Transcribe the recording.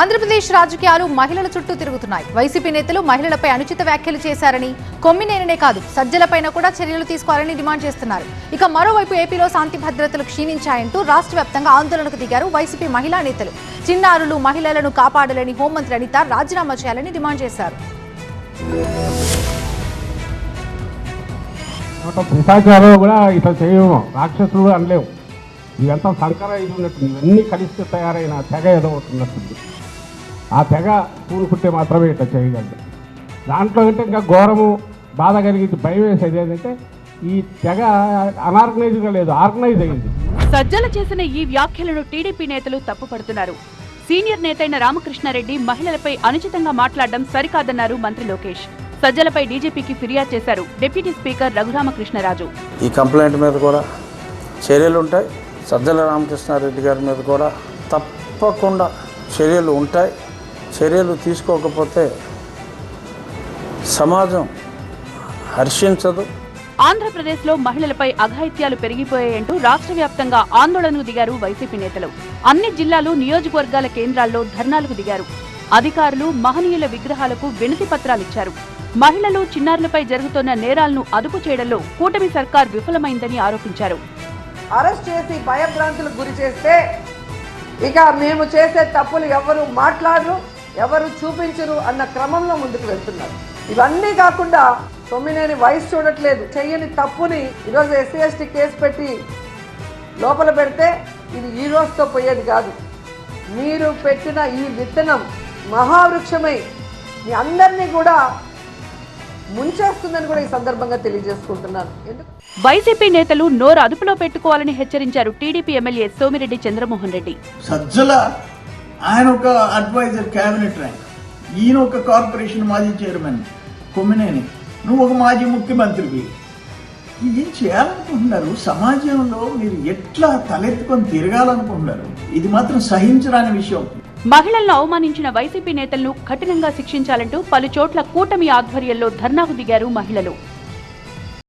ఆంధ్రప్రదేశ్ రాజకీయాలు మహిళల చుట్టూ తిరుగుతున్నాయి. వైసీపీ నేతలు మహిళలపై అనుచిత వ్యాఖ్యలు చేశారని, కొమ్మినేనినే కాదు సజ్జలపైన కూడా చర్యలు తీసుకోవాలని డిమాండ్ చేస్తున్నారు. ఇక మరోవైపు ఏపీలో శాంతి భద్రతలు క్షీణించాయంటూ రాష్ట్ర వ్యాప్తంగా ఆందోళనకు దిగారు వైసీపీ మహిళా నేతలు. చిన్నారులు, మహిళలను కాపాడాలని హోంమంత్రి అనిత రాజీనామా చేయాలని డిమాండ్ చేశారు. భ్రష్టాచారం కూడా ఇట్లా చేయము, రాక్షసులు అనలేము. ఇదంతా సంకర ఇది ఉన్నట్టుంది. ఇవన్నీ కలిస్తే తయారైన తెగ ఏదో ఉంటున్నట్టుంది. ఆ తెగ పూనుకుంటే మాత్రమే ఇట్లా చేయగలదు. దాంట్లో అంటే ఇంకా ఘోరము, బాధ కలిగించి భయం వేసేది ఏంటంటే ఈ తెగ అనార్గనైజ్గా లేదు, ఆర్గనైజ్ అయింది. సజ్జల చేసిన ఈ వ్యాఖ్యలను టీడీపీ నేతలు తప్పుపడుతున్నారు. సీనియర్ నేతైన రామకృష్ణారెడ్డి మహిళలపై అనుచితంగా మాట్లాడడం సరికాదన్నారు మంత్రి లోకేష్. సజ్జలపై డీజీపీకి ఫిర్యాదు చేశారు డిప్యూటీ స్పీకర్ రఘురామకృష్ణరాజు. ఈ కంప్లైంట్ మీద కూడా చర్యలు ఉంటాయి. సజ్జల రామకృష్ణారెడ్డి గారి మీద కూడా తప్పకుండా చర్యలు ఉంటాయి. చర్యలు తీసుకోకపోతే సమాజం హర్షించదు. ఆంధ్రప్రదేశ్లో మహిళలపై అఘాయిత్యాలు పెరిగిపోయాయంటూ రాష్ట్ర వ్యాప్తంగా ఆందోళనకు దిగారు వైసీపీ నేతలు. అన్ని జిల్లాలు, నియోజకవర్గాల కేంద్రాల్లో ధర్నాలకు దిగారు. అధికారులు మహనీయుల విగ్రహాలకు వినతి పత్రాలిచ్చారు. మహిళలు, చిన్నారులపై జరుగుతున్న నేరాలను అదుపు చేయడంలో కూటమి సర్కార్ విఫలమైందని ఆరోపించారు. అరెస్ట్ చేసి భయభ్రాంతులకు గురి చేస్తే ఇక మేము చేసే తప్పులు ఎవరు మాట్లాడరు, ఎవరు చూపించరు అన్న క్రమంలో ముందుకు వెళ్తున్నారు. ఇవన్నీ కాకుండా కొమ్మినేని వయసు చూడట్లేదు. చెయ్యని తప్పుని ఈరోజు ఎస్సీ ఎస్టీ కేసు పెట్టి లోపల పెడితే ఇది ఈ రోజుతో పోయేది కాదు. మీరు పెట్టిన ఈ విత్తనం మహావృక్షమై మీ అందరినీ కూడా ముంచేస్తుందని కూడా ఈ సందర్భంగా తెలియజేసుకుంటున్నాను. వైసీపీ నేతలు నోరు అదుపులో పెట్టుకోవాలని హెచ్చరించారు టీడీపీ ఎమ్మెల్యే సోమిరెడ్డి చంద్రమోహన్ రెడ్డి. సజ్జల ఆయన ఒక అడ్వైజర్, క్యాబినెట్ ర్యాంక్, ఈయన ఒక కార్పొరేషన్ మాజీ చైర్మన్. కొమ్మినేని నువ్వు ఒక మాజీ ముఖ్యమంత్రివి. ఏం చేయాలనుకుంటున్నారు? సమాజంలో మీరు ఎట్లా తలెత్తుకొని తిరగాలనుకుంటున్నారు? ఇది మాత్రం సహించరాని విషయం. మహిళలను అవమానించిన వైసీపీ నేతలను కఠినంగా శిక్షించాలంటూ పలు చోట్ల కూటమి ఆధ్వర్యంలో ధర్నాకు దిగారు మహిళలు.